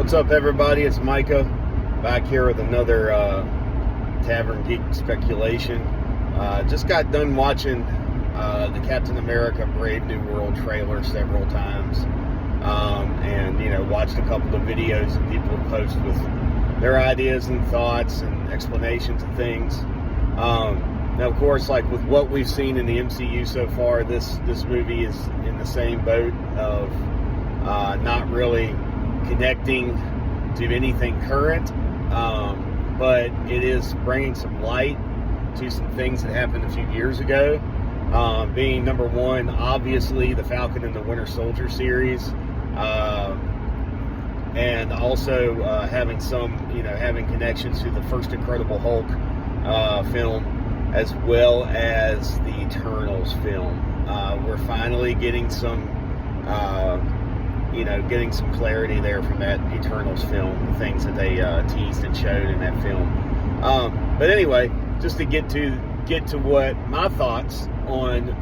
What's up, everybody? It's Micah back here with another Tavern Geek speculation. Just got done watching the Captain America Brave New World trailer several times, and watched a couple of videos that people have posted with their ideas and thoughts and explanations of things. Now, of course, like with what we've seen in the MCU so far, this movie is in the same boat of not really connecting to anything current, but it is bringing some light to some things that happened a few years ago, being number one, obviously the Falcon and the Winter Soldier series, and also having connections to the first Incredible Hulk film, as well as the Eternals film. We're finally getting some getting some clarity there from that Eternals film, the things that they teased and showed in that film. But anyway, just to get to what my thoughts on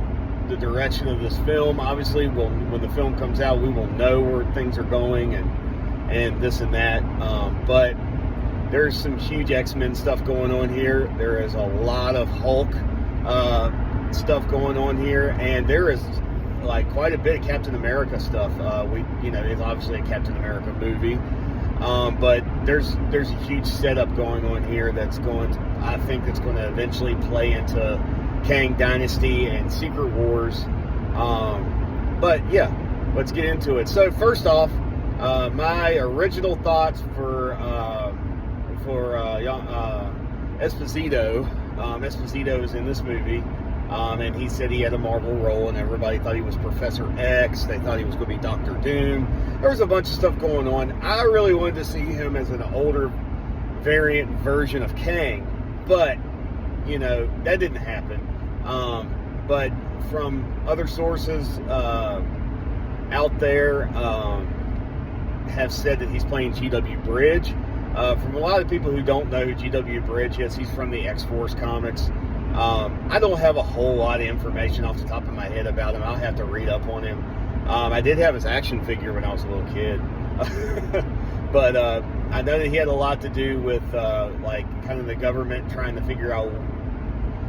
the direction of this film. Obviously, when the film comes out, we will know where things are going and this and that. But there's some huge X-Men stuff going on here. There is a lot of Hulk stuff going on here, and there is like quite a bit of Captain America stuff. It's obviously a Captain America movie, but there's a huge setup going on here that's going to eventually play into Kang Dynasty and Secret Wars. But yeah, let's get into it. So first off, my original thoughts for Esposito. Esposito is in this movie. And he said he had a Marvel role, and everybody thought he was Professor X. They thought he was going to be Dr. Doom. There was a bunch of stuff going on. I really wanted to see him as an older variant version of Kang, but, that didn't happen. But from other sources out there have said that he's playing G.W. Bridge. From a lot of people who don't know who G.W. Bridge is, he's from the X-Force comics. I don't have a whole lot of information off the top of my head about him. I'll have to read up on him. I did have his action figure when I was a little kid. But I know that he had a lot to do with kind of the government trying to figure out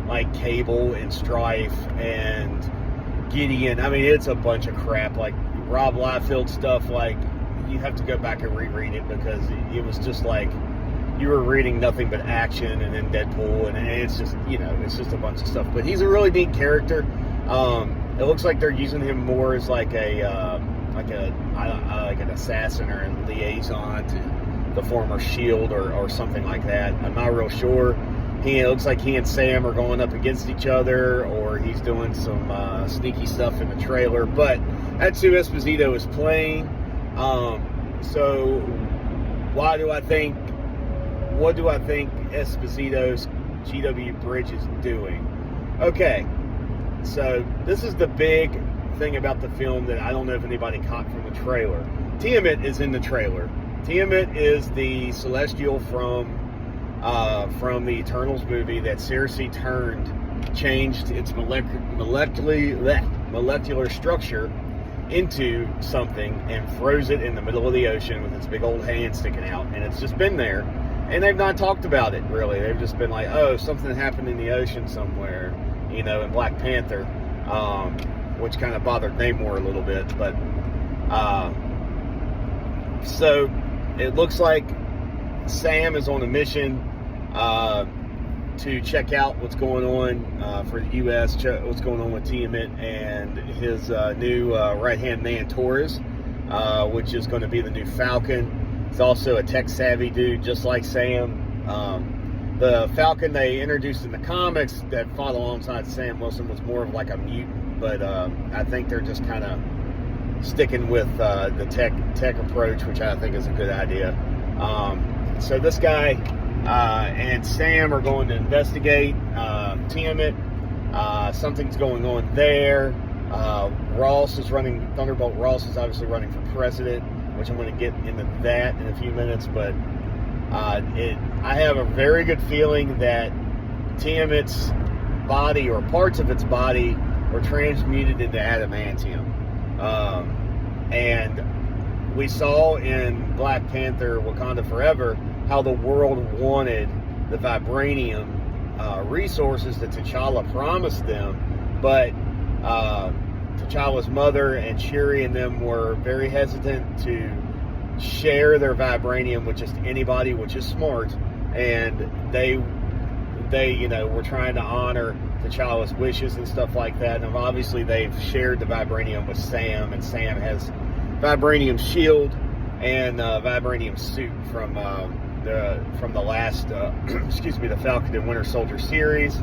like Cable and Strife and Gideon. I mean, it's a bunch of crap. Like Rob Liefeld stuff, like you have to go back and reread it because it was just like you were reading nothing but action, and then Deadpool, and it's just it's just a bunch of stuff. But he's a really neat character. It looks like they're using him more as like an assassin or a liaison to the former Shield or something like that. I'm not real sure. It looks like he and Sam are going up against each other, or he's doing some sneaky stuff in the trailer. But that's who Esposito is playing. So what do I think Esposito's G.W. Bridge is doing? Okay, so this is the big thing about the film that I don't know if anybody caught from the trailer. Tiamat is in the trailer. Tiamat is the Celestial from the Eternals movie that Cersei changed its molecular structure into something and froze it in the middle of the ocean with its big old hand sticking out, and it's just been there. And they've not talked about it, really. They've just been like, oh, something happened in the ocean somewhere, in Black Panther, which kind of bothered Namor a little bit. But, so, it looks like Sam is on a mission to check out what's going on for the U.S., what's going on with Tiamat and his new right-hand man, Torres, which is going to be the new Falcon. He's also a tech-savvy dude, just like Sam. The Falcon they introduced in the comics that fought alongside Sam Wilson was more of like a mutant, but I think they're just kind of sticking with the tech approach, which I think is a good idea. So this guy and Sam are going to investigate Tiamat. Something's going on there. Thunderbolt Ross is obviously running for president, which I'm going to get into that in a few minutes, but I have a very good feeling that Tiamat's body, or parts of its body, were transmuted into adamantium. And we saw in Black Panther Wakanda Forever how the world wanted the vibranium resources that T'Challa promised them, but T'Challa's mother and Shuri and them were very hesitant to share their vibranium with just anybody, which is smart, and they were trying to honor T'Challa's wishes and stuff like that. And obviously they've shared the vibranium with Sam, and Sam has vibranium shield and vibranium suit from the last the Falcon and Winter Soldier series.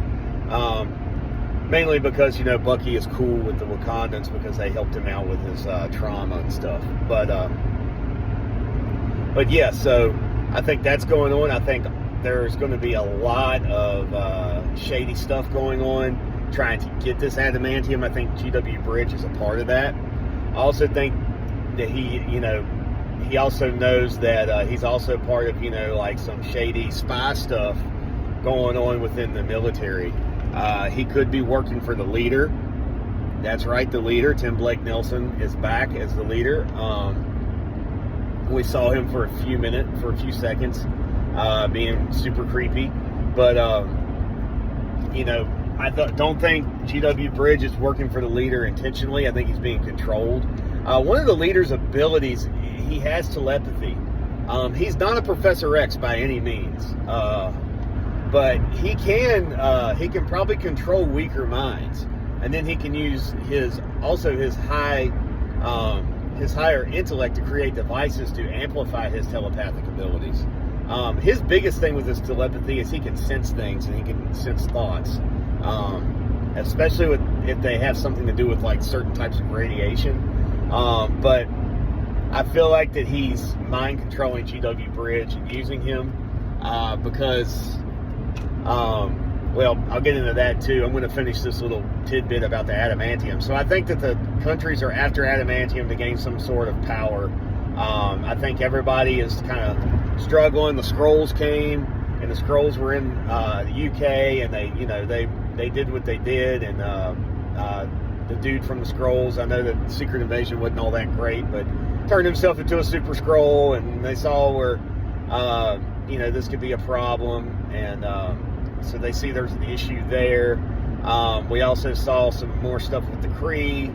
Mainly because Bucky is cool with the Wakandans because they helped him out with his trauma and stuff. But yeah, so I think that's going on. I think there's going to be a lot of shady stuff going on trying to get this adamantium. I think G.W. Bridge is a part of that. I also think that he also knows that he's also part of like some shady spy stuff going on within the military. He could be working for the leader. That's right, the leader, Tim Blake Nelson, is back as the leader. We saw him for a few seconds, being super creepy. But, I don't think G.W. Bridge is working for the leader intentionally. I think he's being controlled. One of the leader's abilities, he has telepathy. He's not a Professor X by any means. But he can probably control weaker minds, and then he can use his higher intellect to create devices to amplify his telepathic abilities. His biggest thing with his telepathy is he can sense things and he can sense thoughts, especially if they have something to do with like certain types of radiation. But I feel like that he's mind controlling G.W. Bridge and using him because. Well, I'll get into that too. I'm going to finish this little tidbit about the adamantium. So I think that the countries are after adamantium to gain some sort of power. I think everybody is kind of struggling. The Skrulls came, and the Skrulls were in the UK, and they did what they did. And the dude from the Skrulls, I know that Secret Invasion wasn't all that great, but turned himself into a Super Skrull, and they saw where this could be a problem, and so they see there's an issue there. We also saw some more stuff with the Kree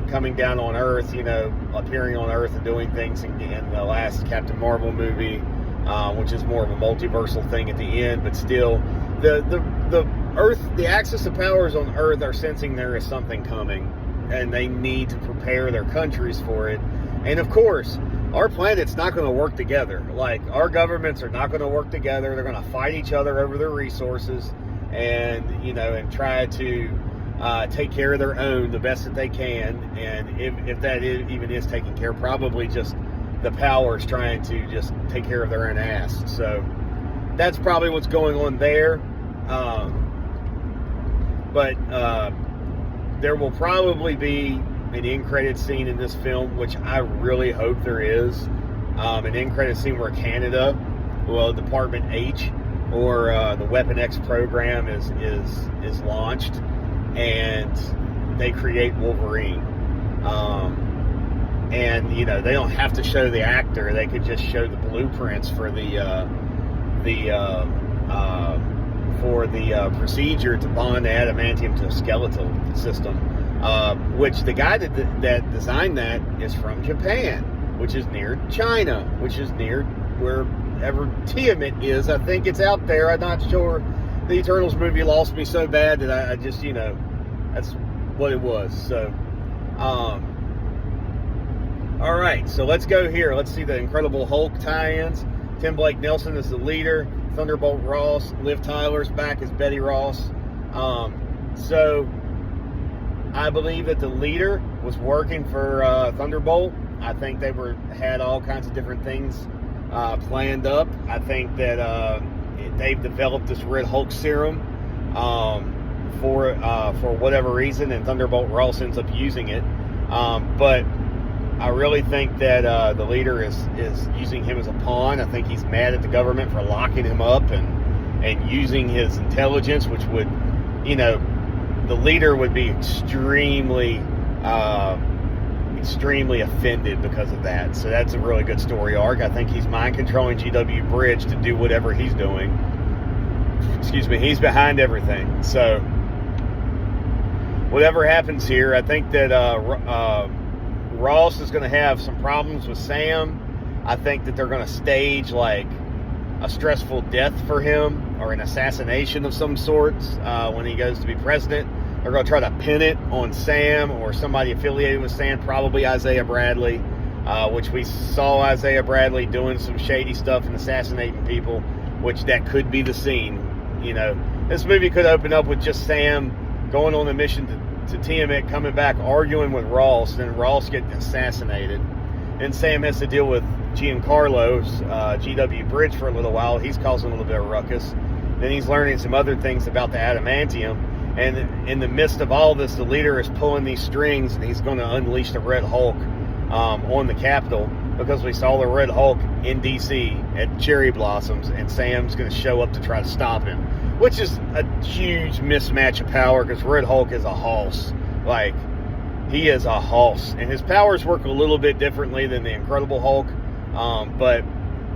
coming down on Earth, appearing on Earth and doing things in the last Captain Marvel movie, which is more of a multiversal thing at the end, but still, the Earth, the axis of powers on Earth are sensing there is something coming, and they need to prepare their countries for it. And of course, our planet's not going to work together. Like, our governments are not going to work together. They're going to fight each other over their resources and try to take care of their own the best that they can. And if that even is taking care, probably just the powers trying to just take care of their own ass. So that's probably what's going on there. But there will probably be an end-credit scene in this film, which I really hope there is. An end-credit scene where Canada, Department H, or the Weapon X program is launched, and they create Wolverine. And they don't have to show the actor; they could just show the blueprints for the procedure to bond adamantium to a skeletal system. Which the guy that designed that is from Japan, which is near China, which is near wherever Tiamat is. I think it's out there. I'm not sure. The Eternals movie lost me so bad that I just, that's what it was. So, all right, so let's go here. Let's see the Incredible Hulk tie-ins. Tim Blake Nelson is the leader. Thunderbolt Ross. Liv Tyler's back as Betty Ross. So I believe that the leader was working for Thunderbolt. I think they had all kinds of different things planned up. I think that they've developed this Red Hulk serum for whatever reason, and Thunderbolt Ross ends up using it. But I really think that the leader is using him as a pawn. I think he's mad at the government for locking him up and using his intelligence, which would, the leader would be extremely extremely offended because of that. So that's a really good story arc. I think he's mind controlling G.W. Bridge to do whatever he's doing. Excuse me, he's behind everything. So whatever happens here, I think that Ross is going to have some problems with Sam. I think that they're going to stage like a stressful death for him, or an assassination of some sort when he goes to be president. They're going to try to pin it on Sam or somebody affiliated with Sam, probably Isaiah Bradley, which we saw Isaiah Bradley doing some shady stuff and assassinating people, which that could be the scene. You know, this movie could open up with just Sam going on a mission to Tiamat, coming back, arguing with Ross, then Ross getting assassinated. And Sam has to deal with Giancarlo's G.W. Bridge for a little while. He's causing a little bit of ruckus. Then he's learning some other things about the adamantium. And in the midst of all this, the leader is pulling these strings, and he's going to unleash the Red Hulk on the Capitol, because we saw the Red Hulk in D.C. at Cherry Blossoms, and Sam's going to show up to try to stop him, which is a huge mismatch of power, because Red Hulk is a hoss. Like, he is a hoss, and his powers work a little bit differently than the Incredible Hulk, but,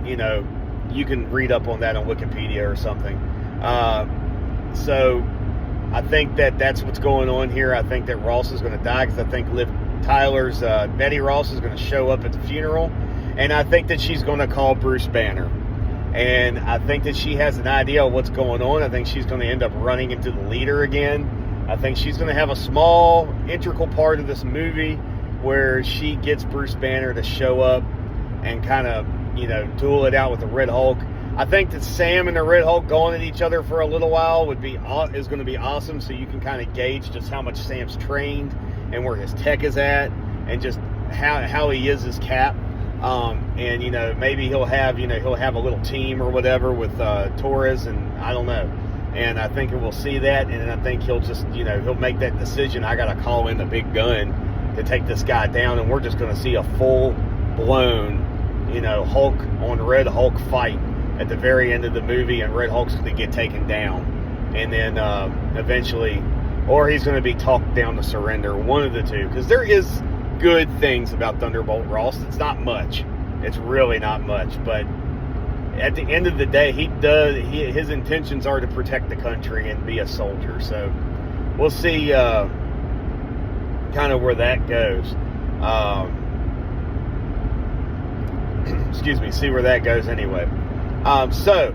you know, you can read up on that on Wikipedia or something. So I think that that's what's going on here. I think that Ross is going to die, because I think Liv Tyler's Betty Ross is going to show up at the funeral, and I think that she's going to call Bruce Banner. And I think that she has an idea of what's going on. I think she's going to end up running into the leader again. I think she's going to have a small, integral part of this movie where she gets Bruce Banner to show up and kind of, you know, duel it out with the Red Hulk. I think that Sam and the Red Hulk going at each other for a little while is going to be awesome, so you can kind of gauge just how much Sam's trained and where his tech is at, and just how he is as Cap. And, you know, maybe he'll have a little team or whatever with Torres, and I don't know. And I think we'll see that, and I think he'll just, you know, he'll make that decision. I got to call in the big gun to take this guy down, and we're just going to see a full-blown, you know, Hulk on Red Hulk fight at the very end of the movie, and Red Hulk's going to get taken down. And then eventually, or he's going to be talked down to surrender, one of the two. Because there is good things about Thunderbolt Ross. It's not much. It's really not much. But at the end of the day, his intentions are to protect the country and be a soldier. So we'll see kind of where that goes. Excuse me, see where that goes anyway. So,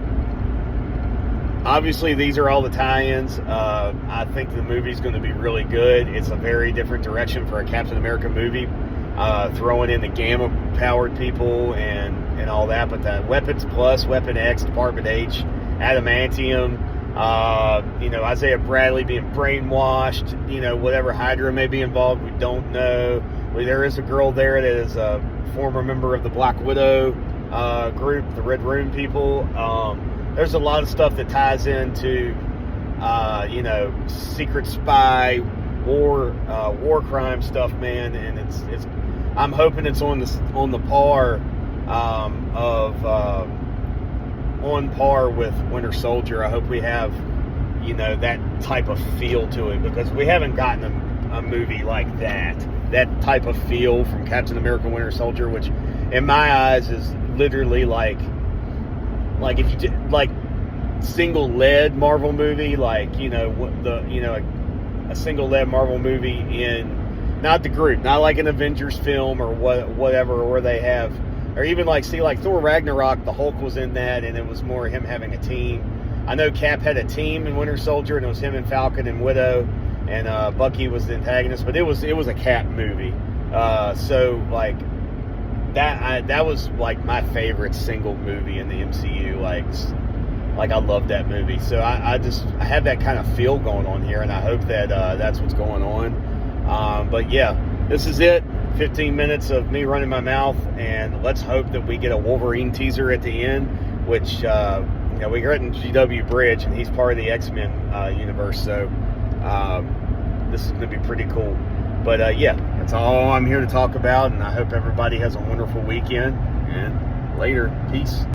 obviously, these are all the tie-ins. I think the movie's going to be really good. It's a very different direction for a Captain America movie, throwing in the Gamma-powered people and all that. But the Weapons Plus, Weapon X, Department H, Adamantium, you know, Isaiah Bradley being brainwashed, you know, whatever Hydra may be involved, we don't know. There is a girl there that is a former member of the Black Widow group, the Red Room people. There's a lot of stuff that ties into, you know, secret spy, war crime stuff, man. And it's I'm hoping it's on par with Winter Soldier. I hope we have, you know, that type of feel to it, because we haven't gotten a movie like that type of feel from Captain America Winter Soldier, which in my eyes is literally like if you did like single lead Marvel movie, like, you know, a single lead Marvel movie in, not the group, not like an Avengers film or whatever, where they have, or even like Thor Ragnarok, the Hulk was in that, and it was more him having a team. I know Cap had a team in Winter Soldier, and it was him and Falcon and Widow, and Bucky was the antagonist, but it was a Cap movie. So like that was like my favorite single movie in the MCU. Like I love that movie. So I have that kind of feel going on here, and I hope that that's what's going on. But yeah, this is it. 15 minutes of me running my mouth, and let's hope that we get a Wolverine teaser at the end, which you know, we got in G.W. Bridge, and he's part of the X-Men universe. So this is going to be pretty cool. But yeah, that's all I'm here to talk about, and I hope everybody has a wonderful weekend, and later. Peace.